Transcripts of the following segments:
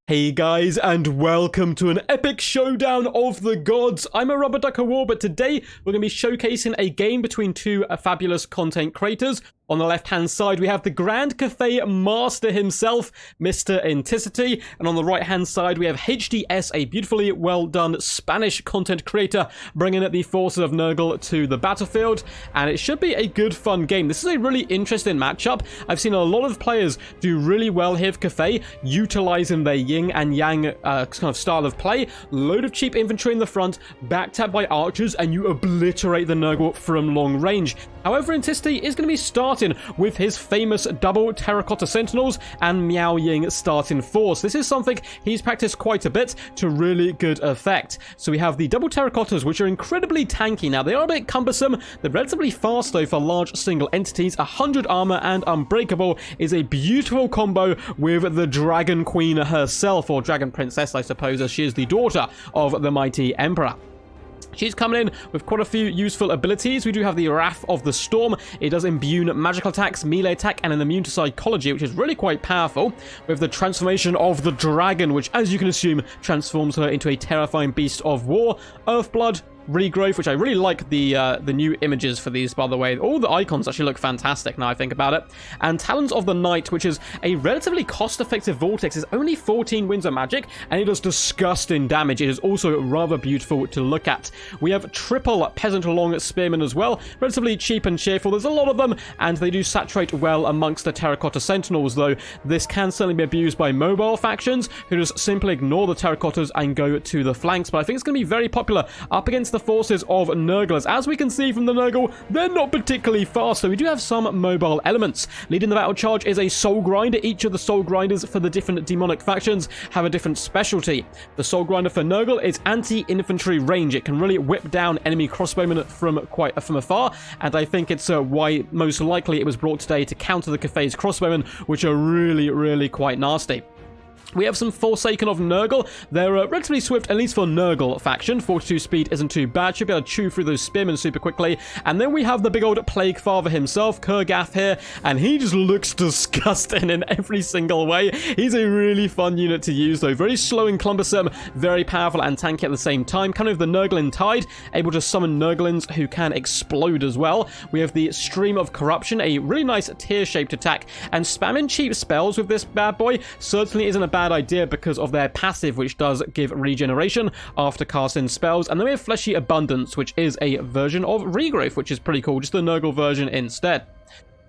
Hey guys, and welcome to an epic showdown of the gods. I'm a Rubber Duck of War, but today we're going to be showcasing a game between two fabulous content creators. On the left-hand side, we have the Grand Cathay Master himself, Mr. Inticity. And on the right-hand side, we have HDS, a beautifully well-done Spanish content creator, bringing the forces of Nurgle to the battlefield. And it should be a good, fun game. This is a really interesting matchup. I've seen a lot of players do really well here for Cathay, utilizing their yin and yang kind of style of play. Load of cheap infantry in the front, backed up by archers, and you obliterate the Nurgle from long range. However, Inticity is going to be starting with his famous double Terracotta Sentinels and Miao Ying starting force. This is something he's practiced quite a bit to really good effect. So we have the double Terracottas, which are incredibly tanky. Now, they are a bit cumbersome. They're relatively fast, though, for large single entities. 100 armor and unbreakable is a beautiful combo with the Dragon Queen herself, or Dragon Princess, I suppose, as she is the daughter of the mighty Emperor. She's coming in with quite a few useful abilities. We do have the Wrath of the Storm. It does imbue magical attacks, melee attack, and an immune to psychology, which is really quite powerful. With the transformation of the Dragon, which, as you can assume, transforms her into a terrifying beast of war. Earthblood, Regrowth, which I really like the new images for these, by the way. All the icons actually look fantastic now I think about it. And Talons of the Night, which is a relatively cost-effective vortex. It's only 14 winds of magic, and it does disgusting damage. It is also rather beautiful to look at. We have triple Peasant Long Spearmen as well. Relatively cheap and cheerful. There's a lot of them, and they do saturate well amongst the Terracotta Sentinels, though this can certainly be abused by mobile factions who just simply ignore the Terracottas and go to the flanks. But I think it's going to be very popular up against the forces of Nurglers. As we can see from the Nurgle, they're not particularly fast, so we do have some mobile elements. Leading the battle charge is a Soul Grinder. Each of the Soul Grinders for the different demonic factions have a different specialty. The Soul Grinder for Nurgle is anti-infantry range. It can really whip down enemy crossbowmen from afar, and I think it's why most likely it was brought today to counter the Cathay's crossbowmen, which are really quite nasty. We have some Forsaken of Nurgle. They're relatively swift, at least for Nurgle faction. 42 speed isn't too bad. Should be able to chew through those spearmen super quickly. And then we have the big old Plague Father himself, Kurgath here, and he just looks disgusting in every single way. He's a really fun unit to use, though. Very slow and cumbersome, very powerful and tanky at the same time. Kind of the Nurgling Tide, able to summon Nurglings who can explode as well. We have the Stream of Corruption, a really nice tear-shaped attack. And spamming cheap spells with this bad boy certainly isn't a bad idea because of their passive, which does give regeneration after casting spells. And then we have Fleshy Abundance, which is a version of Regrowth, which is pretty cool, just the Nurgle version instead.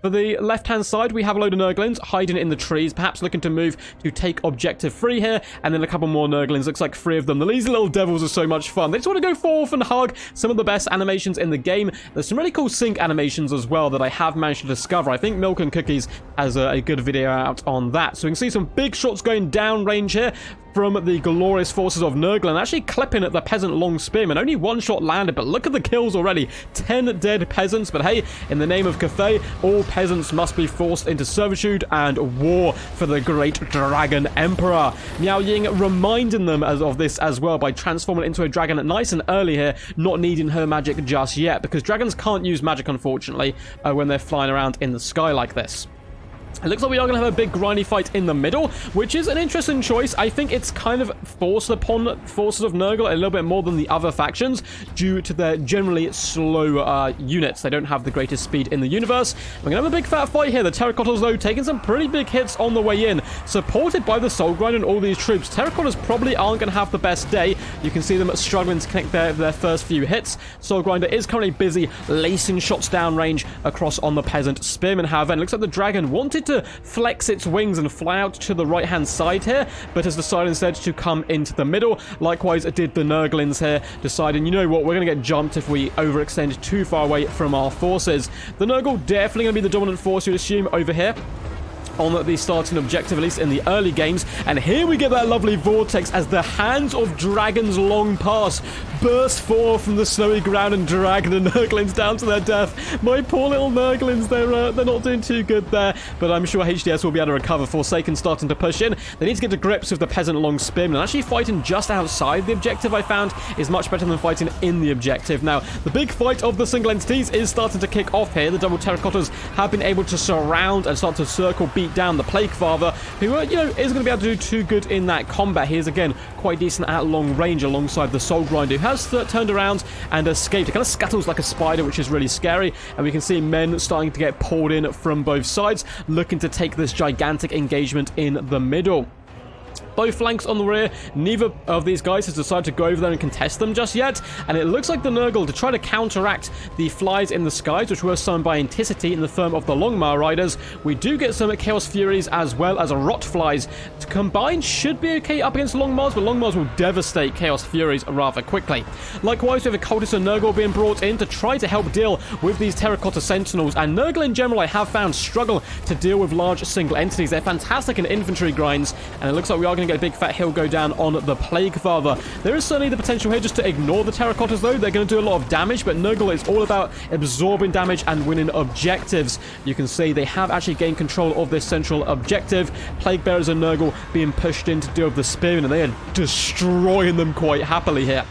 For the left-hand side, we have a load of Nurglings hiding in the trees, perhaps looking to move to take objective 3 here, and then a couple more Nurglings. Looks like 3 of them. These little devils are so much fun. They just want to go forth and hug. Some of the best animations in the game. There's some really cool sync animations as well that I have managed to discover. I think Milk and Cookies has a good video out on that. So we can see some big shots going down range here from the glorious forces of Nurgle, and actually clipping at the Peasant Long Spearman. Only one shot landed, but look at the kills already. 10 dead peasants, but hey, in the name of Cathay, all peasants must be forced into servitude and war for the great Dragon Emperor. Miao Ying reminding them of this as well by transforming into a dragon nice and early here, not needing her magic just yet, because dragons can't use magic, unfortunately, when they're flying around in the sky like this. It looks like we are going to have a big grindy fight in the middle, which is an interesting choice. I think it's kind of forced upon forces of Nurgle a little bit more than the other factions due to their generally slow units. They don't have the greatest speed in the universe. We're going to have a big fat fight here. The Terracottas, though, taking some pretty big hits on the way in, supported by the Soul Grinder and all these troops. Terracottas probably aren't going to have the best day. You can see them struggling to connect their first few hits. Soul Grinder is currently busy lacing shots downrange across on the Peasant Spearman, however, and it looks like the Dragon wanted to flex its wings and fly out to the right-hand side here, but has decided instead to come into the middle. Likewise did the Nurglings here, deciding, you know what, we're going to get jumped if we overextend too far away from our forces. The Nurgle definitely going to be the dominant force, you'd assume, over here on the starting objective, at least in the early games. And here we get that lovely vortex as the Hands of Dragons Long Pass burst forth from the snowy ground and drag the Nurglings down to their death. My poor little Nurglings, they're not doing too good there, but I'm sure HDS will be able to recover. Forsaken starting to push in. They need to get to grips with the Peasant long spearmen, and actually fighting just outside the objective, I found, is much better than fighting in the objective. Now, the big fight of the single entities is starting to kick off here. The double terracottas have been able to surround and start to circle, beat down the Plague Father, who, isn't going to be able to do too good in that combat. He is, again, quite decent at long range alongside the Soul Grinder, who has turned around and escaped. It kind of scuttles like a spider, which is really scary, and we can see men starting to get poured in from both sides, looking to take this gigantic engagement in the middle. Both flanks on the rear, neither of these guys has decided to go over there and contest them just yet, and it looks like the Nurgle, to try to counteract the flies in the skies, which were summoned by Anticity in the form of the Longmire Riders, we do get some Chaos Furies as well as Rot Flies. Combined should be okay up against Longmires, but Longmires will devastate Chaos Furies rather quickly. Likewise, we have a Cultist and Nurgle being brought in to try to help deal with these Terracotta Sentinels, and Nurgle in general I have found struggle to deal with large single entities. They're fantastic in infantry grinds, and it looks like we are going to get a big fat hill go down on the Plague Father. There is certainly the potential here just to ignore the Terracottas though. They're going to do a lot of damage, but Nurgle is all about absorbing damage and winning objectives. You can see they have actually gained control of this central objective. Plague Bearers and Nurgle being pushed in to deal with the Spearmen, and they are destroying them quite happily here.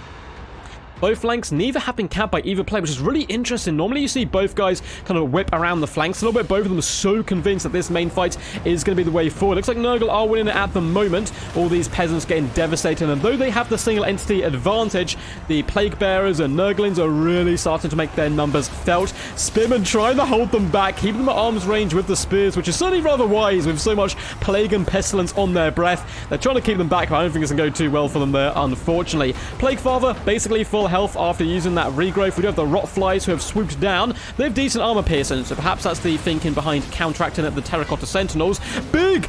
Both flanks neither have been capped by either player, which is really interesting. Normally you see both guys kind of whip around the flanks a little bit. Both of them are so convinced that this main fight is going to be the way forward. Looks like Nurgle are winning it at the moment. All these peasants getting devastated, and though they have the single entity advantage, the Plague Bearers and Nurglings are really starting to make their numbers felt. Spearmen trying to hold them back, keeping them at arm's range with the spears, which is certainly rather wise with so much plague and pestilence on their breath. They're trying to keep them back, but I don't think it's going to go too well for them there, unfortunately. Plague Father basically full health after using that regrowth. We do have the Rot Flies who have swooped down. They have decent armor piercing, so perhaps that's the thinking behind counteracting at the Terracotta Sentinels. Big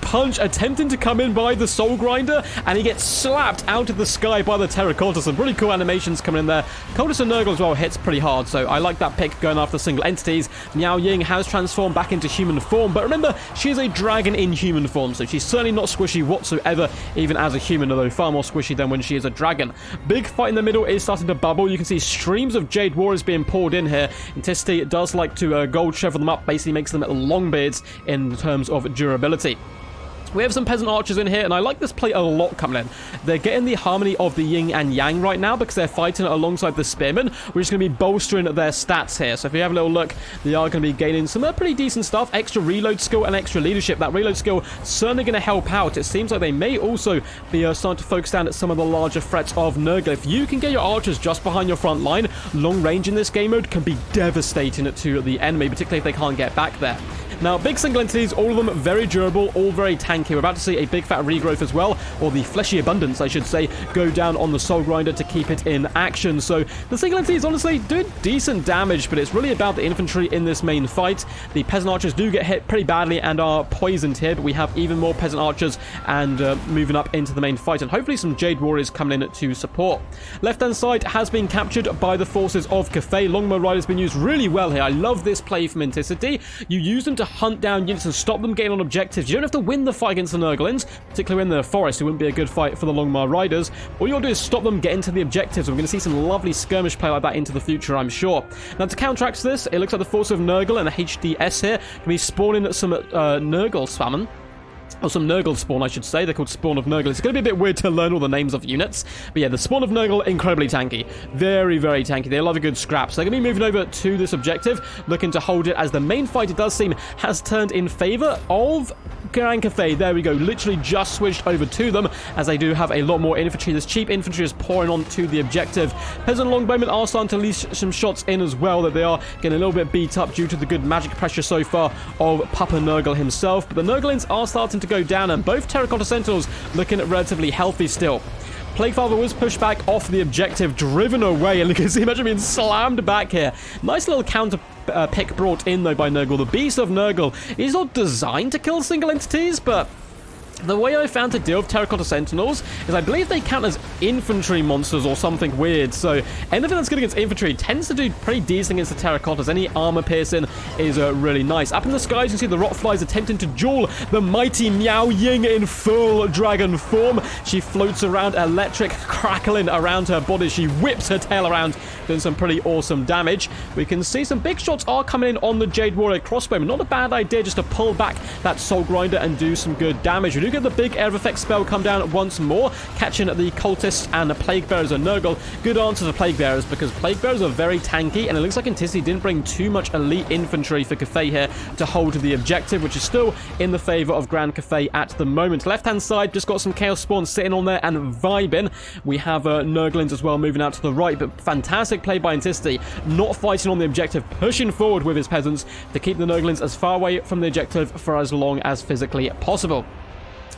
punch attempting to come in by the Soul Grinder, and he gets slapped out of the sky by the Terracotta. Some pretty cool animations coming in there. Cultist and Nurgle as well hits pretty hard, so I like that pick going after single entities. Miao Ying has transformed back into human form, but remember, she is a dragon in human form, so she's certainly not squishy whatsoever, even as a human, although far more squishy than when she is a dragon. Big fight in the middle is starting to bubble. You can see streams of Jade Warriors being poured in here. Anticity does like to gold shovel them up, basically makes them long beards in terms of durability. We have some peasant archers in here, and I like this play a lot coming in. They're getting the harmony of the yin and yang right now because they're fighting alongside the spearmen, which is going to be bolstering their stats here. So if you have a little look, they are going to be gaining some pretty decent stuff. Extra reload skill and extra leadership. That reload skill certainly going to help out. It seems like they may also be starting to focus down at some of the larger threats of Nurgle. If you can get your archers just behind your front line, long range in this game mode can be devastating to the enemy, particularly if they can't get back there. Now, big single entities, all of them very durable, all very tanky. We're about to see a big fat regrowth as well, or the fleshy abundance, I should say, go down on the Soul Grinder to keep it in action. So the single entities, honestly, do decent damage, but it's really about the infantry in this main fight. The peasant archers do get hit pretty badly and are poisoned here, but we have even more peasant archers and moving up into the main fight, and hopefully some Jade Warriors coming in to support. Left-hand side has been captured by the forces of Cathay. Longbow Rider's been used really well here. I love this play from Anticity. You use them to hunt down units and stop them getting on objectives. You don't have to win the fight against the Nurglings, particularly in the forest. It wouldn't be a good fight for the Longmire Riders. All you got to do is stop them, get into the objectives, and we're going to see some lovely skirmish play like that into the future, I'm sure. Now, to counteract this, it looks like the force of Nurgle and the HDS here can be spawning some Nurgle spamming. Or some Nurgle spawn, I should say. They're called Spawn of Nurgle. It's going to be a bit weird to learn all the names of units. But yeah, the Spawn of Nurgle, incredibly tanky. Very, very tanky. They love a good scrap. So they're going to be moving over to this objective, looking to hold it as the main fight, it does seem, has turned in favor of Grand Cathay. There we go. Literally just switched over to them, as they do have a lot more infantry. This cheap infantry is pouring on to the objective. Peasant Longbowmen are starting to leash some shots in as well, that they are getting a little bit beat up due to the good magic pressure so far of Papa Nurgle himself. But the Nurglings are starting to go down, and both Terracotta Sentinels looking relatively healthy still. Plague Father was pushed back off the objective, driven away, and you can see him actually being slammed back here. Nice little counter pick brought in, though, by Nurgle. The Beast of Nurgle is not designed to kill single entities, but The way I found to deal with Terracotta Sentinels is I believe they count as infantry monsters or something weird. So anything that's good against infantry tends to do pretty decent against the Terracottas. Any armor piercing is really nice. Up in the skies, you can see the Rotflies attempting to duel the mighty Miao Ying in full dragon form. She floats around, electric crackling around her body. She whips her tail around, doing some pretty awesome damage. We can see some big shots are coming in on the Jade Warrior crossbowman. Not a bad idea just to pull back that Soul Grinder and do some good damage. We do get the big air effect spell come down once more, catching the cultists and the plague bearers and Nurgle. Good answer to plague bearers, because plague bearers are very tanky, and it looks like Intissi didn't bring too much elite infantry for Cathay here to hold the objective, which is still in the favor of Grand Cathay at the moment. Left hand side, just got some Chaos Spawn sitting on there and vibing. We have Nurglings as well moving out to the right, but fantastic play by Intissi, not fighting on the objective, pushing forward with his peasants to keep the Nurglings as far away from the objective for as long as physically possible.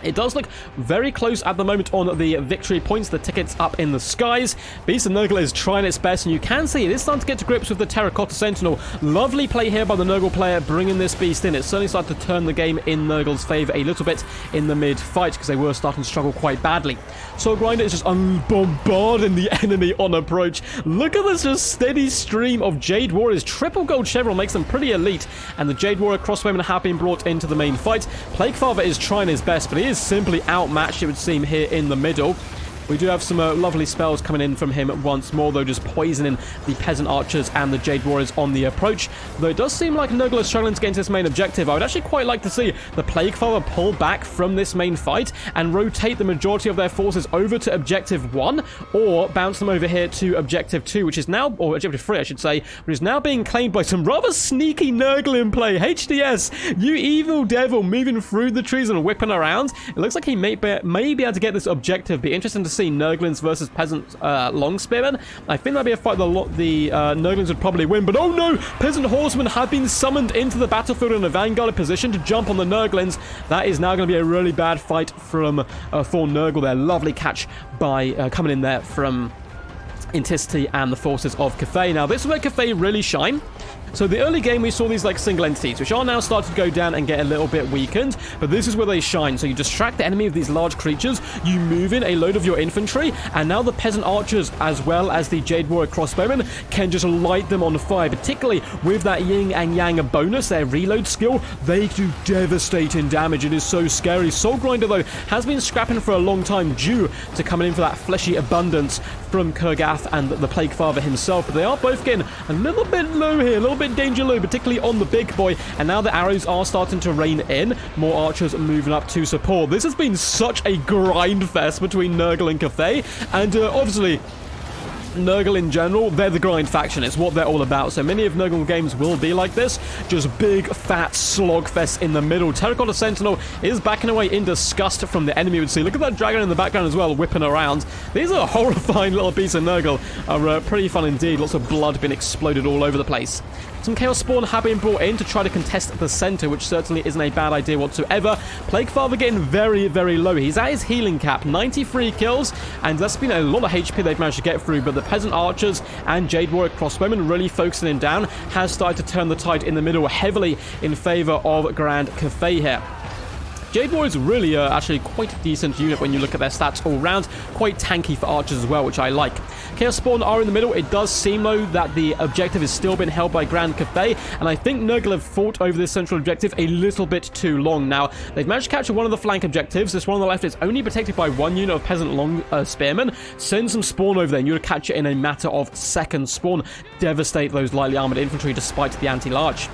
It does look very close at the moment on the victory points, the tickets up in the skies. Beast of Nurgle is trying its best, and you can see it is starting to get to grips with the Terracotta Sentinel. Lovely play here by the Nurgle player, bringing this beast in. It's certainly started to turn the game in Nurgle's favor a little bit in the mid-fight, because they were starting to struggle quite badly. Soul Grinder is just bombarding the enemy on approach. Look at this just steady stream of Jade Warriors. Triple gold chevron makes them pretty elite, and the Jade Warrior crossbowmen have been brought into the main fight. Plaguefather is trying his best, but he is simply outmatched, it would seem, here in the middle. We do have some lovely spells coming in from him once more, though, just poisoning the Peasant Archers and the Jade Warriors on the approach. Though it does seem like Nurgle is struggling to get into this main objective. I would actually quite like to see the Plaguefather pull back from this main fight and rotate the majority of their forces over to Objective 1, or bounce them over here to Objective 2, which is now, or Objective 3, I should say, which is now being claimed by some rather sneaky Nurgle in play. HDS, you evil devil, moving through the trees and whipping around. It looks like he may be able to get this objective. Be interesting to see Nurglings versus Peasant Long Spearmen. I think that'd be a fight the Nurglings would probably win, but oh no! Peasant Horsemen have been summoned into the battlefield in a vanguarded position to jump on the Nurglings. That is now going to be a really bad fight from for Nurgle there. Lovely catch by coming in there from Intissi and the forces of Cathay. Now, this is where Cathay really shine. So the early game, we saw these like single entities, which are now starting to go down and get a little bit weakened, but this is where they shine. So you distract the enemy of these large creatures, you move in a load of your infantry, and now the Peasant Archers, as well as the Jade Warrior crossbowmen, can just light them on fire, particularly with that yin and yang bonus, their reload skill. They do devastating damage. It is so scary. Soul Grinder, though, has been scrapping for a long time due to coming in for that fleshy abundance from Kurgath and the Plaguefather himself, but they are both getting a little bit low here, a little bit danger low, particularly on the big boy, and now the arrows are starting to rain in. More archers moving up to support. This has been such a grind fest between Nurgle and Cathay, and obviously Nurgle in general, they're the grind faction. It's what they're all about. So many of Nurgle games will be like this. Just big, fat slogfest in the middle. Terracotta Sentinel is backing away in disgust from the enemy. Would see. Look at that dragon in the background as well, whipping around. These are horrifying little pieces of Nurgle. Are pretty fun indeed. Lots of blood being exploded all over the place. Some Chaos Spawn have been brought in to try to contest the center, which certainly isn't a bad idea whatsoever. Plaguefather getting very, very low. He's at his healing cap, 93 kills, and that's been a lot of HP they've managed to get through, but the Peasant Archers and Jade Warrior crossbowmen really focusing him down has started to turn the tide in the middle heavily in favor of Grand Cathay here. Jade Warriors really are actually quite a decent unit when you look at their stats all round. Quite tanky for archers as well, which I like. Chaos Spawn are in the middle. It does seem, though, that the objective has still been held by Grand Cathay, and I think Nurgle have fought over this central objective a little bit too long. Now, they've managed to capture one of the flank objectives. This one on the left is only protected by one unit of Peasant Long Spearmen. Send some Spawn over there, and you'll catch it in a matter of seconds. Spawn devastate those lightly armored infantry despite the anti-large.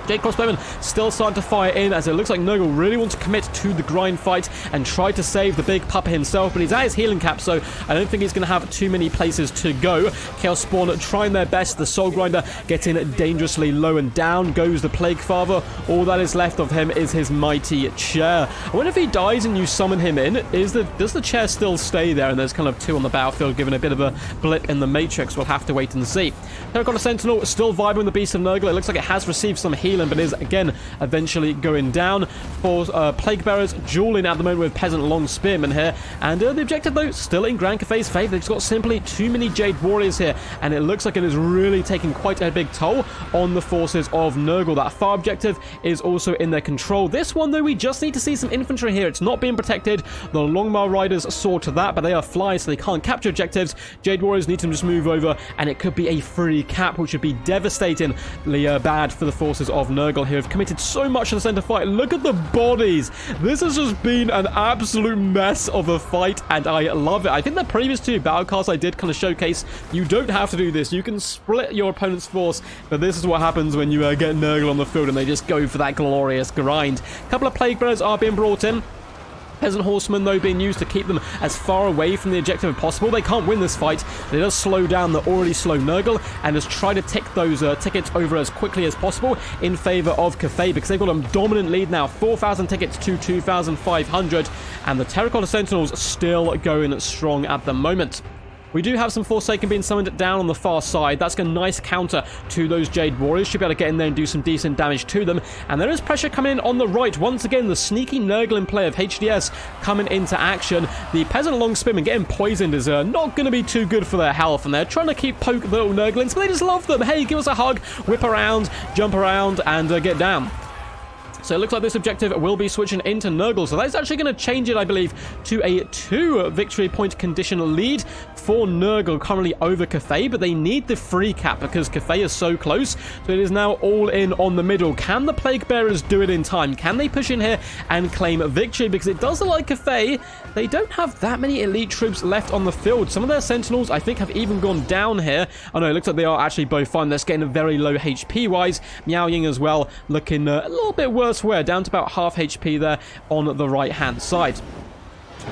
Jade Crossbowman still starting to fire in, as it looks like Nurgle really wants to commit to the grind fight and try to save the big pupper himself, but he's at his healing cap, so I don't think he's going to have too many places to go. Chaos Spawn trying their best. The Soul Grinder getting dangerously low, and down goes the Plaguefather. All that is left of him is his mighty chair. I wonder if he dies and you summon him in, does the chair still stay there? And there's kind of two on the battlefield, giving a bit of a blip in the matrix. We'll have to wait and see. Terracotta Sentinel still vibing the Beast of Nurgle. It looks like it has received some healing healing, but is again eventually going down. For Plague Bearers dueling at the moment with Peasant Long Spearmen here, and the objective though still in Grand Cathay's favour. They've got simply too many Jade Warriors here, and it looks like it is really taking quite a big toll on the forces of Nurgle. That far objective is also in their control. This one though, we just need to see some infantry here. It's not being protected. The Longmar Riders saw to that, but they are flies, so they can't capture objectives. Jade Warriors need to just move over, and it could be a free cap, which would be devastatingly bad for the forces of Nurgle here. Have committed so much to the center fight. Look at the bodies. This has just been an absolute mess of a fight, and I love it. I think the previous two battlecasts I did kind of showcase you don't have to do this. You can split your opponent's force, but this is what happens when you get Nurgle on the field and they just go for that glorious grind. A couple of Plague Bearers are being brought in. Peasant Horsemen, though, being used to keep them as far away from the objective as possible. They can't win this fight. They does slow down the already slow Nurgle, and just try to tick those tickets over as quickly as possible in favour of Cathay, because they've got a dominant lead now, 4,000 tickets to 2,500, and the Terracotta Sentinels still going strong at the moment. We do have some Forsaken being summoned down on the far side. That's a nice counter to those Jade Warriors. Should be able to get in there and do some decent damage to them. And there is pressure coming in on the right. Once again, the sneaky Nurgling play of HDS coming into action. The Peasant Long Spearmen getting poisoned is not going to be too good for their health. And they're trying to poke the little Nurglings, but they just love them. Hey, give us a hug, whip around, jump around, and get down. So it looks like this objective will be switching into Nurgle. So that's actually going to change it, I believe, to a 2 victory point condition lead for Nurgle, currently over Cathay. But they need the free cap because Cathay is so close. So it is now all in on the middle. Can the Plague Bearers do it in time? Can they push in here and claim victory? Because it does look like Cathay, they don't have that many elite troops left on the field. Some of their Sentinels, I think, have even gone down here. Oh no, it looks like they are actually both fine. They're getting very low HP-wise. Miao Ying as well, looking a little bit worse. Where down to about half HP there on the right hand side.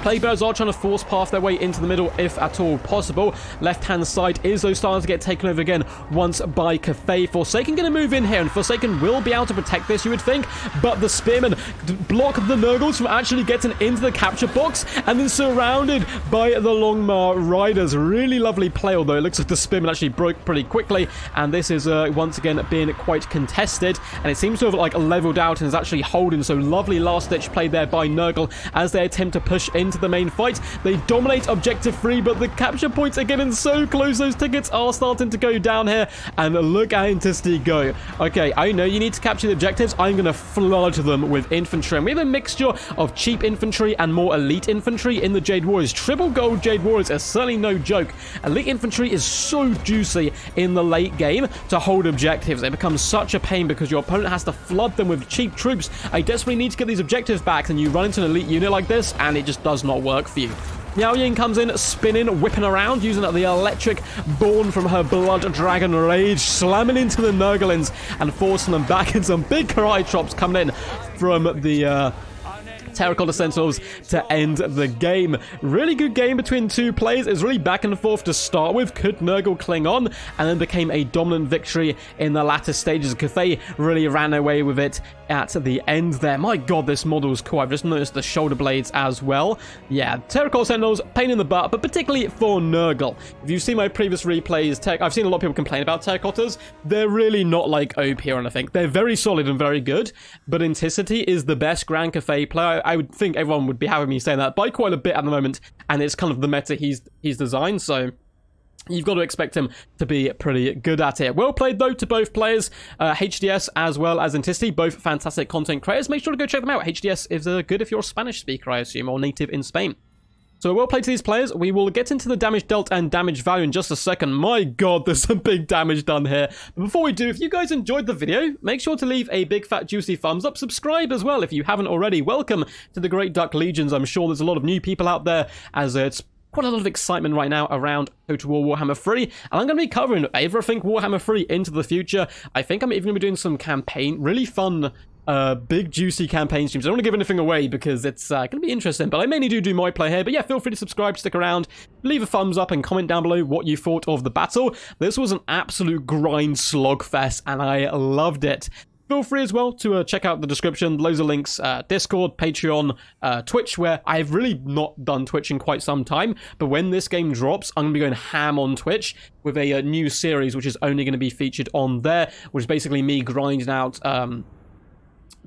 Plague Bearers are trying to force path their way into the middle if at all possible. Left hand side is though starting to get taken over again once by Cathay. Forsaken going to move in here, and Forsaken will be able to protect this, you would think, but the Spearmen block the Nurgles from actually getting into the capture box, and then surrounded by the Longmar Riders. Really lovely play, although it looks like the Spearmen actually broke pretty quickly, and this is once again being quite contested, and it seems to have like leveled out and is actually holding. So lovely last ditch play there by Nurgle as they attempt to push into the main fight. They dominate objective 3, but the capture points are getting so close. Those tickets are starting to go down here, and look at Intisty go. Okay, I know you need to capture the objectives. I'm going to flood them with infantry, and we have a mixture of cheap infantry and more elite infantry in the Jade Warriors. Triple gold Jade Warriors are certainly no joke. Elite infantry is so juicy in the late game to hold objectives. It becomes such a pain because your opponent has to flood them with cheap troops. I desperately need to get these objectives back, and you run into an elite unit like this, and it just does not work for you. Miao Ying comes in, spinning, whipping around, using the electric born from her blood dragon rage, slamming into the Nurglings and forcing them back in. Some big karate chops coming in from the Terracotta Sentinels to end the game. Really good game between two players. It's really back and forth to start with. Could Nurgle cling on? And then became a dominant victory in the latter stages. Cathay really ran away with it at the end there. My god, this model is cool. I've just noticed the shoulder blades as well. Yeah, Terracotta Sentinels, pain in the butt, but particularly for Nurgle. If you've seen my previous replays, I've seen a lot of people complain about Terracottas. They're really not like OP or anything. They're very solid and very good, but Intisity is the best Grand Cathay player. I would think everyone would be having me saying that by quite a bit at the moment, and it's kind of the meta he's designed, so you've got to expect him to be pretty good at it. Well played, though, to both players, HDS as well as Intisity, both fantastic content creators. Make sure to go check them out. HDS is good if you're a Spanish speaker, I assume, or native in Spain. So well played to these players. We will get into the damage dealt and damage value in just a second. My god, there's some big damage done here. But before we do, if you guys enjoyed the video, make sure to leave a big fat juicy thumbs up. Subscribe as well if you haven't already. Welcome to the Great Duck Legions. I'm sure there's a lot of new people out there, as it's quite a lot of excitement right now around Total War Warhammer 3, and I'm going to be covering everything Warhammer 3 into the future. I think I'm even going to be doing some really fun big juicy campaign streams. I don't want to give anything away because it's going to be interesting, but I mainly do my play here. But yeah, feel free to subscribe, stick around, leave a thumbs up, and comment down below what you thought of the battle. This was an absolute grind slogfest, and I loved it. Feel free as well to check out the description. Loads of links, Discord, Patreon, Twitch, where I've really not done Twitch in quite some time. But when this game drops, I'm going to be going ham on Twitch with a new series, which is only going to be featured on there, which is basically me grinding out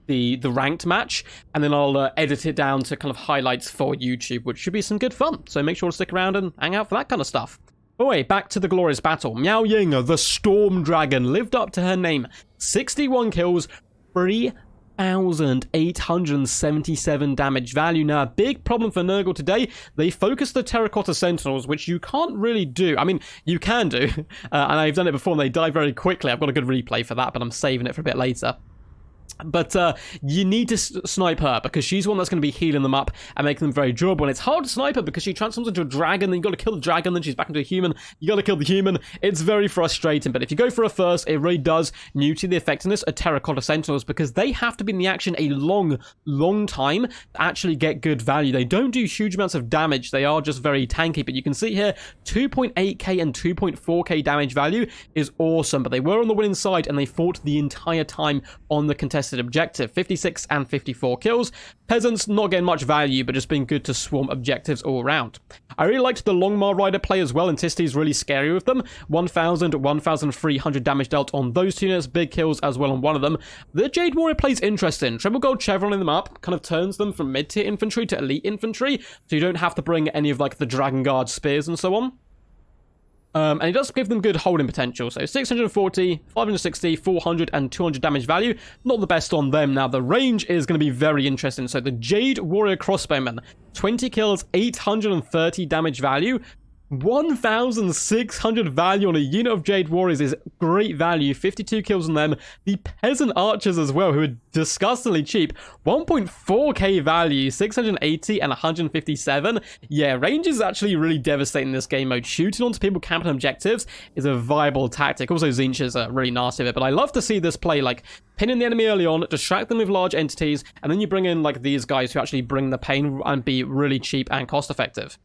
the ranked match, and then I'll edit it down to kind of highlights for YouTube, which should be some good fun. So make sure to stick around and hang out for that kind of stuff. Anyway, back to the glorious battle. Miao Ying, the Storm Dragon, lived up to her name. 61 kills, 3,877 damage value. Now, a big problem for Nurgle today, they focus the Terracotta Sentinels, which you can't really do. I mean, you can do, and I've done it before, and they die very quickly. I've got a good replay for that, but I'm saving it for a bit later. But you need to snipe her, because she's the one that's going to be healing them up and making them very durable. And it's hard to snipe her because she transforms into a dragon, then you've got to kill the dragon, then she's back into a human. You got to kill the human. It's very frustrating. But if you go for her first, it really does neuter the effectiveness of Terracotta Sentinels, because they have to be in the action a long time to actually get good value. They don't do huge amounts of damage. They are just very tanky. But you can see here, 2.8k and 2.4k damage value is awesome. But they were on the winning side, and they fought the entire time on the contested objective. 56 and 54 kills. Peasants not getting much value, but just being good to swarm objectives all around. I really liked the Longmar Rider play as well, and Tisty's really scary with them. 1,300 damage dealt on those two units. Big kills as well on one of them. The Jade Warrior plays interesting. Triple gold chevroning them up kind of turns them from mid-tier infantry to elite infantry, so you don't have to bring any of like the Dragon Guard spears and so on. And it does give them good holding potential. So 640, 560, 400, and 200 damage value. Not the best on them. Now, the range is going to be very interesting. So the Jade Warrior Crossbowman, 20 kills, 830 damage value. 1,600 value on a unit of Jade Warriors is great value. 52 kills on them. The Peasant Archers as well, who are disgustingly cheap. 1.4k value, 680 and 157. Yeah, range is actually really devastating in this game mode. Shooting onto people camping objectives is a viable tactic. Also, Zinch's are really nasty with it, but I love to see this play, like pinning the enemy early on, distract them with large entities, and then you bring in like these guys who actually bring the pain and be really cheap and cost effective.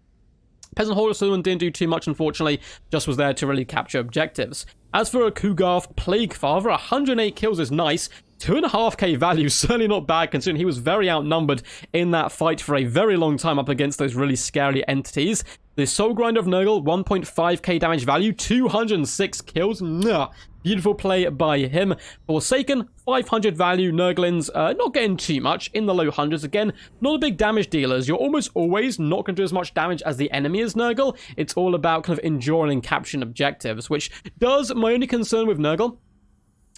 Peasant Horseman didn't do too much, unfortunately, just was there to really capture objectives. As for a Kugarth Plague Father, 108 kills is nice. 2.5k value, certainly not bad, considering he was very outnumbered in that fight for a very long time up against those really scary entities. The Soul Grinder of Nurgle, 1.5k damage value, 206 kills. Beautiful play by him. Forsaken, 500 value. Nurglings, not getting too much, in the low hundreds. Again, not a big damage dealers. You're almost always not going to do as much damage as the enemy is Nurgle. It's all about kind of enduring and capturing objectives, which does my only concern with Nurgle.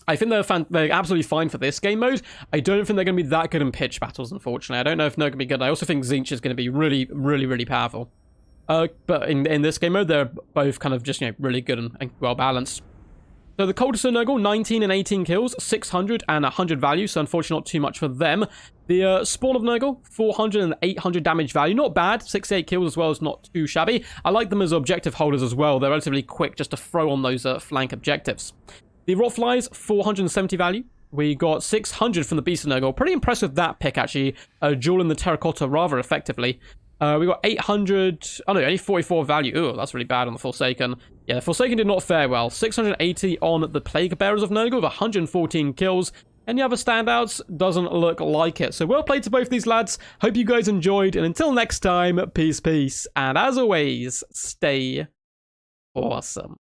I think they're absolutely fine for this game mode. I don't think they're going to be that good in pitch battles, unfortunately. I don't know if Nurgle can be good. I also think Zinch is going to be really powerful. But in this game mode, they're both kind of just, really good and well balanced. So the Cultists of Nurgle, 19 and 18 kills, 600 and 100 value, so unfortunately not too much for them. The Spawn of Nurgle, 400 and 800 damage value, not bad. 68 kills as well is not too shabby. I like them as objective holders as well. They're relatively quick just to throw on those flank objectives. The Rotflies, 470 value. We got 600 from the Beast of Nurgle. Pretty impressed with that pick, actually. Dueling the Terracotta rather effectively. We got 800... Oh, no, only 44 value. Ooh, that's really bad on the Forsaken. Yeah, the Forsaken did not fare well. 680 on the Plague Bearers of Nurgle with 114 kills. Any other standouts? Doesn't look like it. So well played to both these lads. Hope you guys enjoyed. And until next time, peace. And as always, stay awesome.